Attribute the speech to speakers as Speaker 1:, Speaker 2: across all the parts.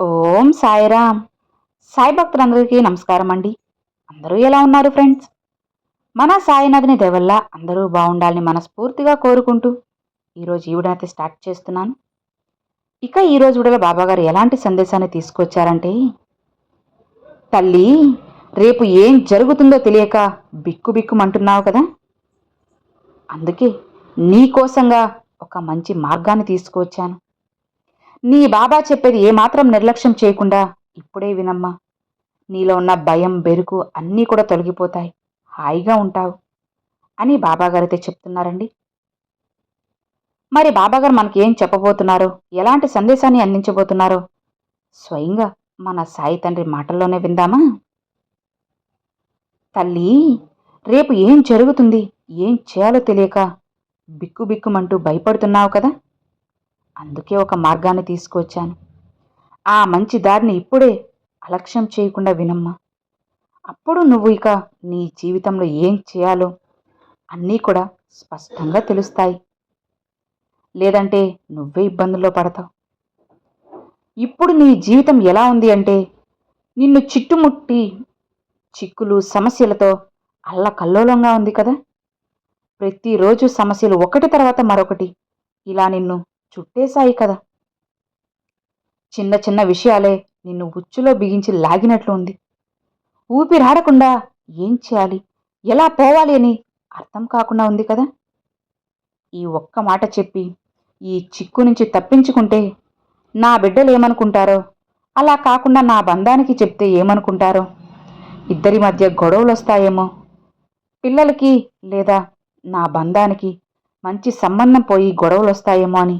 Speaker 1: ఓం సాయిరామ్. సాయి భక్తులందరికీ నమస్కారం అండి. అందరూ ఎలా ఉన్నారు ఫ్రెండ్స్? మన సాయినాథుని దయ వల్ల అందరూ బాగుండాలని మనస్ఫూర్తిగా కోరుకుంటూ ఈరోజు ఈ వీడియోనైతే స్టార్ట్ చేస్తున్నాను. ఇక ఈరోజు వీడియోలో బాబాగారు ఎలాంటి సందేశాన్ని తీసుకొచ్చారంటే, తల్లి, రేపు ఏం జరుగుతుందో తెలియక బిక్కుబిక్కుమంటున్నావు కదా, అందుకే నీకోసంగా ఒక మంచి మార్గాన్ని తీసుకువచ్చాను. నీ బాబా చెప్పేది ఏమాత్రం నిర్లక్ష్యం చేయకుండా ఇప్పుడే వినమ్మా. నీలో ఉన్న భయం, బెరుకు అన్నీ కూడా తొలగిపోతాయి, హాయిగా ఉంటావు అని బాబాగారైతే చెప్తున్నారండి. మరి బాబాగారు మనకి ఏం చెప్పబోతున్నారో, ఎలాంటి సందేశాన్ని అందించబోతున్నారో స్వయంగా మన సాయి తండ్రి మాటల్లోనే విందామా? తల్లి, రేపు ఏం జరుగుతుంది, ఏం చేయాలో తెలియక బిక్కుబిక్కుమంటూ భయపడుతున్నావు కదా, అందుకే ఒక మార్గాన్ని తీసుకువచ్చాను. ఆ మంచి దారిని ఇప్పుడే అలక్ష్యం చేయకుండా వినమ్మా. అప్పుడు నువ్వు ఇక నీ జీవితంలో ఏం చేయాలో అన్నీ కూడా స్పష్టంగా తెలుస్తాయి. లేదంటే నువ్వే ఇబ్బందుల్లో పడతావు. ఇప్పుడు నీ జీవితం ఎలా ఉంది అంటే, నిన్ను చుట్టుముట్టి చిక్కులు, సమస్యలతో అల్లకల్లోలంగా ఉంది కదా. ప్రతిరోజు సమస్యలు ఒకటి తర్వాత మరొకటి ఇలా నిన్ను చుట్టేశాయి కదా. చిన్న చిన్న విషయాలే నిన్ను ఉచ్చులో బిగించి లాగినట్లు ఉంది. ఊపిరాడకుండా ఏం చేయాలి, ఎలా పోవాలి అని అర్థం కాకుండా ఉంది కదా. ఈ ఒక్క మాట చెప్పి ఈ చిక్కు నుంచి తప్పించుకుంటే నా బిడ్డలు ఏమనుకుంటారో, అలా కాకుండా నా బంధానికి చెప్తే ఏమనుకుంటారో, ఇద్దరి మధ్య గొడవలు వస్తాయేమో, పిల్లలకి లేదా నా బంధానికి మంచి సంబంధం పోయి గొడవలు వస్తాయేమో అని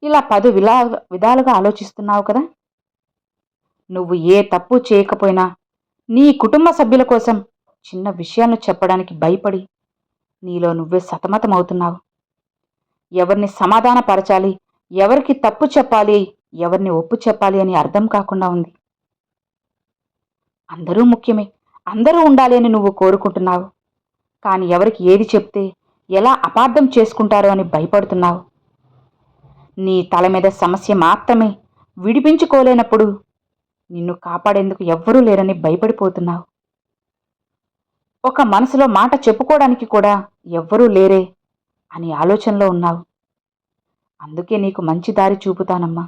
Speaker 1: ఇలా 10 విధాలుగా ఆలోచిస్తున్నావు కదా. నువ్వు ఏ తప్పు చేయకపోయినా నీ కుటుంబ సభ్యుల కోసం చిన్న విషయాలను చెప్పడానికి భయపడి నీలో నువ్వే సతమతమవుతున్నావు. ఎవరిని సమాధానపరచాలి, ఎవరికి తప్పు చెప్పాలి, ఎవరిని ఒప్పు చెప్పాలి అని అర్థం కాకుండా ఉంది. అందరూ ముఖ్యమే, అందరూ ఉండాలి అని నువ్వు కోరుకుంటున్నావు. కానీ ఎవరికి ఏది చెప్తే ఎలా అపార్థం చేసుకుంటారో అని భయపడుతున్నావు. నీ తల మీద సమస్య మాత్రమే, విడిపించుకోలేనప్పుడు నిన్ను కాపాడేందుకు ఎవ్వరూ లేరని భయపడిపోతున్నావు. ఒక మనసులో మాట చెప్పుకోవడానికి కూడా ఎవ్వరూ లేరే అని ఆలోచనలో ఉన్నావు. అందుకే నీకు మంచి దారి చూపుతానమ్మా.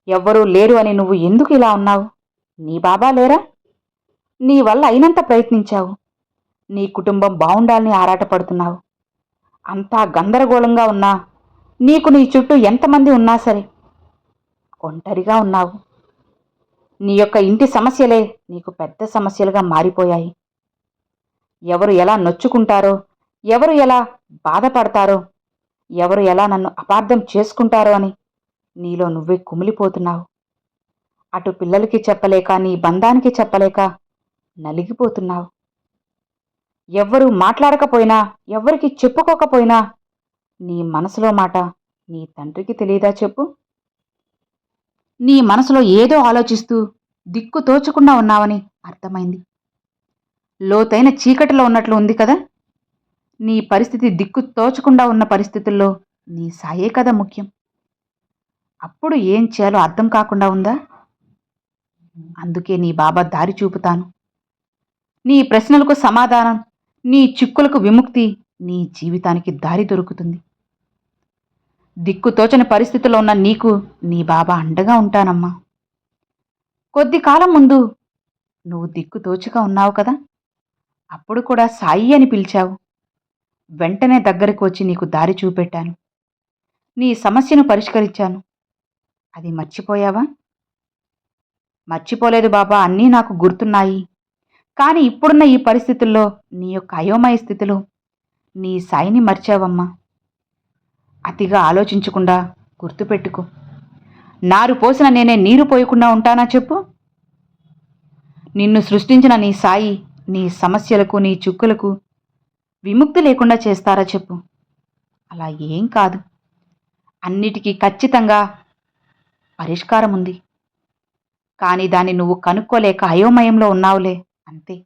Speaker 1: ఎవ్వరూ లేరు అని నువ్వు ఎందుకు ఇలా ఉన్నావు? నీ బాబా లేరా? నీ వల్ల అయినంత ప్రయత్నించావు. నీ కుటుంబం బావుండాలని ఆరాటపడుతున్నావు. అంతా గందరగోళంగా ఉన్నా, నీకు నీ చుట్టూ ఎంతమంది ఉన్నా సరే ఒంటరిగా ఉన్నావు. నీ యొక్క ఇంటి సమస్యలే నీకు పెద్ద సమస్యలుగా మారిపోయాయి. ఎవరు ఎలా నొచ్చుకుంటారో, ఎవరు ఎలా బాధపడతారో, ఎవరు ఎలా నన్ను అపార్థం చేసుకుంటారో అని నీలో నువ్వే కుమిలిపోతున్నావు. అటు పిల్లలకి చెప్పలేక, నీ బంధానికి చెప్పలేక నలిగిపోతున్నావు. ఎవ్వరూ మాట్లాడకపోయినా, ఎవ్వరికి చెప్పుకోకపోయినా నీ మనసులో మాట నీ తండ్రికి తెలియదా చెప్పు? నీ మనసులో ఏదో ఆలోచిస్తూ దిక్కు తోచకుండా ఉన్నావని అర్థమైంది. లోతైన చీకటిలో ఉన్నట్లు ఉంది కదా. నీ పరిస్థితి దిక్కు తోచకుండా ఉన్న పరిస్థితుల్లో నీ సాయే కదా ముఖ్యం. అప్పుడు ఏం చేయాలో అర్థం కాకుండా ఉందా? అందుకే నీ బాబా దారి చూపుతాను. నీ ప్రశ్నలకు సమాధానం, నీ చిక్కులకు విముక్తి, నీ జీవితానికి దారి దొరుకుతుంది. దిక్కుతోచని పరిస్థితిలో ఉన్న నీకు నీ బాబా అండగా ఉంటానమ్మా. కొద్ది కాలం ముందు నువ్వు దిక్కుతోచగా ఉన్నావు కదా, అప్పుడు కూడా సాయి అని పిలిచావు. వెంటనే దగ్గరకు వచ్చి నీకు దారి చూపెట్టాను. నీ సమస్యను పరిష్కరించాను. అది మర్చిపోయావా? మర్చిపోలేదు బాబా, అన్నీ నాకు గుర్తున్నాయి. కానీ ఇప్పుడున్న ఈ పరిస్థితుల్లో, నీ యొక్క అయోమయ స్థితిలో నీ సాయిని మర్చావమ్మా. అతిగా ఆలోచించకుండా గుర్తుపెట్టుకో. నారు పోసిన నేనే నీరు పోయకుండా ఉంటానా చెప్పు? నిన్ను సృష్టించిన నీ సాయి నీ సమస్యలకు, నీ చుక్కులకు విముక్తి లేకుండా చేస్తారా చెప్పు? అలా ఏం కాదు. అన్నిటికీ ఖచ్చితంగా పరిష్కారం ఉంది. కానీ దాన్ని నువ్వు కనుక్కోలేక అయోమయంలో ఉన్నావులే, అంతే.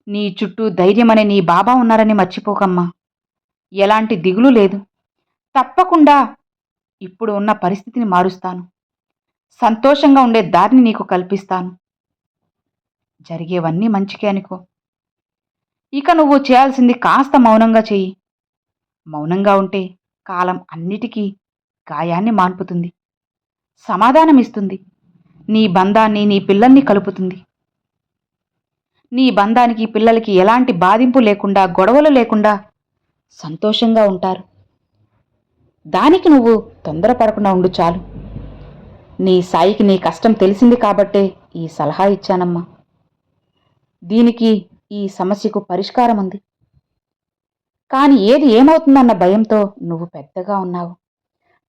Speaker 1: నీ చుట్టూ ధైర్యమనే నీ బాబా ఉన్నారని మర్చిపోకమ్మా. ఎలాంటి దిగులు లేదు. తప్పకుండా ఇప్పుడు ఉన్న పరిస్థితిని మారుస్తాను. సంతోషంగా ఉండే దారిని నీకు కల్పిస్తాను. జరిగేవన్నీ మంచికే అనుకో. ఇక నువ్వు చేయాల్సింది కాస్త మౌనంగా చెయ్యి. మౌనంగా ఉంటే కాలం అన్నిటికీ గాయాన్ని మాన్పుతుంది, సమాధానమిస్తుంది, నీ బంధాన్ని నీ పిల్లల్ని కలుపుతుంది. నీ బంధానికి పిల్లలకి ఎలాంటి బాధింపు లేకుండా, గొడవలు లేకుండా సంతోషంగా ఉంటారు. దానికి నువ్వు తొందరపడకుండా ఉండు చాలు. నీ సాయికి నీ కష్టం తెలిసింది కాబట్టే ఈ సలహా ఇచ్చానమ్మా. దీనికి, ఈ సమస్యకు పరిష్కారం ఉంది. కాని ఏది ఏమవుతుందన్న భయంతో నువ్వు పెద్దగా ఉన్నావు.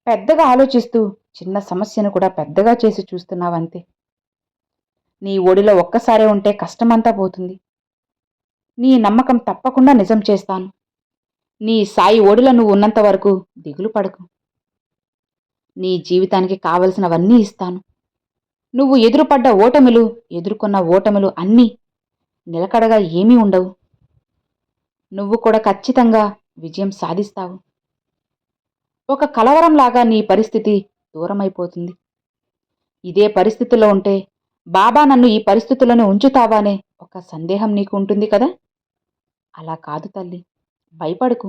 Speaker 1: పెద్దగా ఆలోచిస్తూ చిన్న సమస్యను కూడా పెద్దగా చేసి చూస్తున్నావంతే. నీ ఒడిలో ఒక్కసారే ఉంటే కష్టమంతా పోతుంది. నీ నమ్మకం తప్పకుండా నిజం చేస్తాను. నీ సాయి ఒడిలో నువ్వు ఉన్నంత వరకు దిగులు పడకు. నీ జీవితానికి కావలసినవన్నీ ఇస్తాను. నువ్వు ఎదుర్కొన్న ఓటములు అన్నీ నిలకడగా ఏమీ ఉండవు. నువ్వు కూడా ఖచ్చితంగా విజయం సాధిస్తావు. ఒక కలవరంలాగా నీ పరిస్థితి దూరమైపోతుంది. ఇదే పరిస్థితుల్లో ఉంటే బాబా నన్ను ఈ పరిస్థితుల్లోనే ఉంచుతావా అనే ఒక సందేహం నీకు ఉంటుంది కదా. అలా కాదు తల్లి, భయపడకు.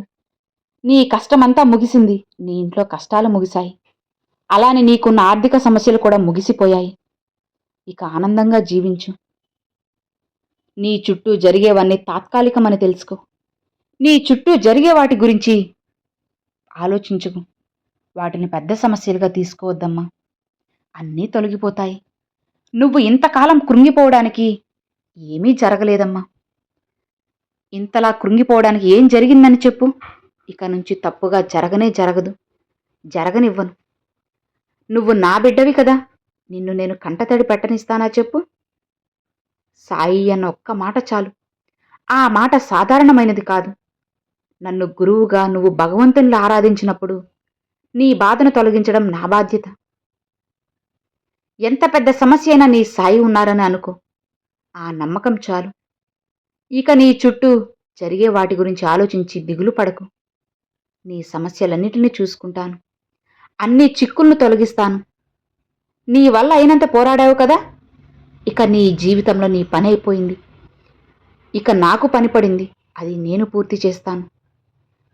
Speaker 1: నీ కష్టమంతా ముగిసింది. నీ ఇంట్లో కష్టాలు ముగిశాయి. అలానే నీకున్న ఆర్థిక సమస్యలు కూడా ముగిసిపోయాయి. ఇక ఆనందంగా జీవించు. నీ చుట్టూ జరిగేవన్నీ తాత్కాలికమని తెలుసుకో. నీ చుట్టూ జరిగే వాటి గురించి ఆలోచించుకు. వాటిని పెద్ద సమస్యలుగా తీసుకోవద్దమ్మా. అన్నీ తొలగిపోతాయి. నువ్వు ఇంతకాలం కృంగిపోవడానికి ఏమీ జరగలేదమ్మా. ఇంతలా కృంగిపోవడానికి ఏం జరిగిందని చెప్పు. ఇక నుంచి తప్పుగా జరగదు, జరగనివ్వను. నువ్వు నా బిడ్డవి కదా, నిన్ను నేను కంటతడి పెట్టనిస్తానా చెప్పు. సాయి అన్న ఒక్క మాట చాలు. ఆ మాట సాధారణమైనది కాదు. నన్ను గురువుగా నువ్వు భగవంతునిలా ఆరాధించినప్పుడు నీ బాధను తొలగించడం నా బాధ్యత. ఎంత పెద్ద సమస్య అయినా నీ సాయి ఉన్నారని అనుకో. ఆ నమ్మకం చాలు. ఇక నీ చుట్టూ జరిగే వాటి గురించి ఆలోచించి దిగులు పడకు. నీ సమస్యలన్నిటినీ చూసుకుంటాను. అన్ని చిక్కులను తొలగిస్తాను. నీ వల్ల అయినంత పోరాడావు కదా. ఇక నీ జీవితంలో నీ పని అయిపోయింది. ఇక నాకు పని పడింది. అది నేను పూర్తి చేస్తాను.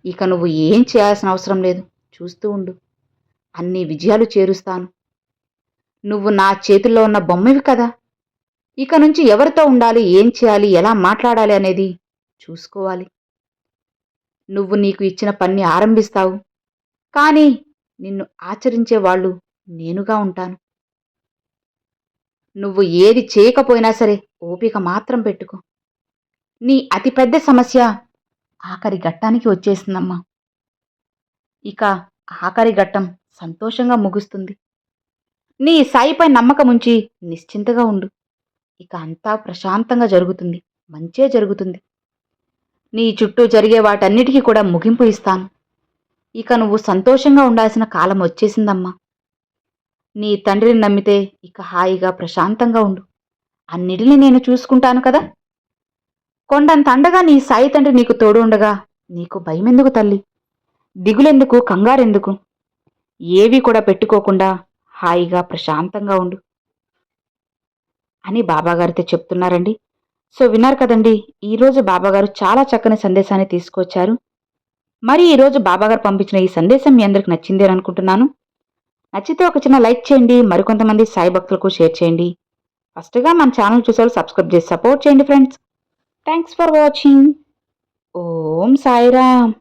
Speaker 1: ఇక నువ్వు ఏం చేయాల్సిన అవసరం లేదు. చూస్తూ ఉండు. అన్ని విజయాలు చేరుస్తాను. నువ్వు నా చేతుల్లో ఉన్న బొమ్మవి కదా. ఇక నుంచి ఎవరితో ఉండాలి, ఏం చేయాలి, ఎలా మాట్లాడాలి అనేది చూసుకోవాలి. నువ్వు నీకు ఇచ్చిన పని ఆరంభిస్తావు. కానీ నిన్ను ఆచరించే వాళ్ళు నేనుగా ఉంటాను. నువ్వు ఏది చేయకపోయినా సరే ఓపిక మాత్రం పెట్టుకో. నీ అతిపెద్ద సమస్య ఆఖరి ఘట్టానికి వచ్చేసిందమ్మా. ఇక ఆఖరి ఘట్టం సంతోషంగా ముగుస్తుంది. నీ సాయిపై నమ్మకం ఉంచి నిశ్చింతగా ఉండు. ఇక అంతా ప్రశాంతంగా జరుగుతుంది. మంచే జరుగుతుంది. నీ చుట్టూ జరిగే వాటన్నిటికీ కూడా ముగింపు ఇస్తాను. ఇక నువ్వు సంతోషంగా ఉండాల్సిన కాలం వచ్చేసిందమ్మా. నీ తండ్రిని నమ్మితే ఇక హాయిగా ప్రశాంతంగా ఉండు. అన్నిటినీ నేను చూసుకుంటాను కదా. కొండంత అండగా నీ సాయి తండ్రి నీకు తోడు ఉండగా నీకు భయమెందుకు తల్లి? దిగులెందుకు, కంగారెందుకు? ఏవి కూడా పెట్టుకోకుండా హాయిగా ప్రశాంతంగా ఉండు అని బాబాగారితో చెప్తున్నారండి. సో విన్నారు కదండి, ఈరోజు బాబాగారు చాలా చక్కని సందేశాన్ని తీసుకొచ్చారు. మరి ఈరోజు బాబాగారు పంపించిన ఈ సందేశం మీ అందరికి నచ్చింది అని అనుకుంటున్నాను. నచ్చితే ఒక చిన్న లైక్ చేయండి. మరికొంతమంది సాయి భక్తులకు షేర్ చేయండి. ఫస్ట్గా మన ఛానల్ చూసేవాళ్ళు సబ్స్క్రైబ్ చేసి సపోర్ట్ చేయండి friends. Thanks for watching. Om Sairam.